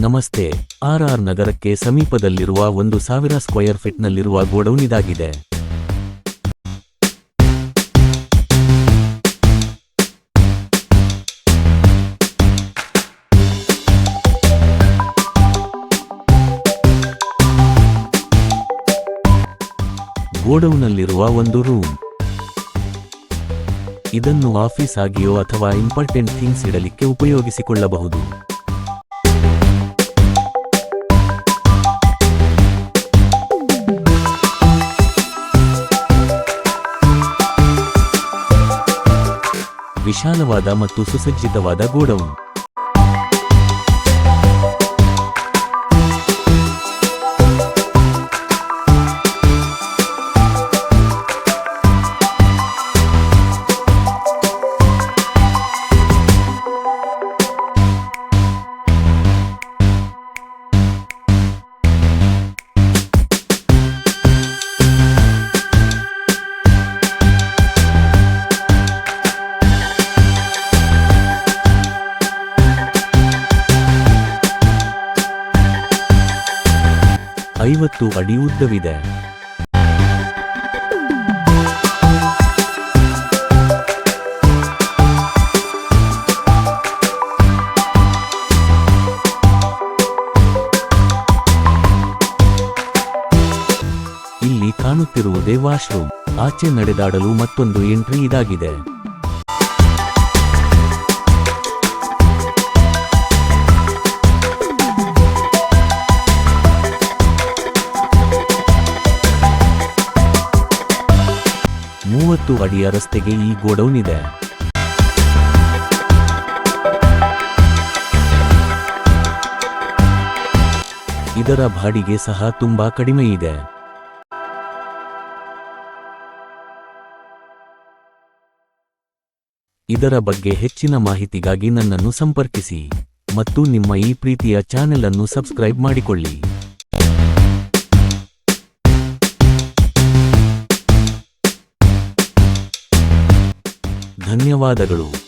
ನಮಸ್ತೆ. ಆರ್ ನಗರಕ್ಕೆ ಸಮೀಪದಲ್ಲಿರುವ 1000 ಸ್ಕ್ವೇರ್ ಫೀಟ್ನಲ್ಲಿರುವ ಗೋಡೌನ್ ಇದಾಗಿದೆ. ಗೋಡೌನ್ನಲ್ಲಿರುವ ಒಂದು ರೂಮ್. ಇದನ್ನು ಆಫೀಸ್ ಆಗಿಯೋ ಅಥವಾ ಇಂಪಾರ್ಟೆಂಟ್ ಥಿಂಗ್ಸ್ ಇಡಲಿಕ್ಕೆ ಉಪಯೋಗಿಸಿಕೊಳ್ಳಬಹುದು. ವಿಶಾಲವಾದ ಮತ್ತು ಸುಸಜ್ಜಿತವಾದ ಗೋಡೌನ್. ಐವತ್ತು ಅಡಿ ಉದ್ದವಿದೆ. ಇಲ್ಲಿ ಕಾಣುತ್ತಿರುವುದೇ ವಾಶ್ರೂಮ್. ಆಚೆ ನಡೆದಾಡಲು ಮತ್ತೊಂದು ಎಂಟ್ರಿ ಇದಾಗಿದೆ. ಮೂವತ್ತು ಅಡಿಯ ರಸ್ತೆಗೆ ಈ ಗೋಡೌನ್ ಇದೆ. ಇದರ ಬಾಡಿಗೆ ಸಹ ತುಂಬಾ ಕಡಿಮೆ ಇದೆ. ಇದರ ಬಗ್ಗೆ ಹೆಚ್ಚಿನ ಮಾಹಿತಿಗಾಗಿ ನನ್ನನ್ನು ಸಂಪರ್ಕಿಸಿ ಮತ್ತು ನಿಮ್ಮ ಈ ಪ್ರೀತಿಯ ಚಾನೆಲ್ ಅನ್ನು ಸಬ್ಸ್ಕ್ರೈಬ್ ಮಾಡಿಕೊಳ್ಳಿ. ಧನ್ಯವಾದಗಳು.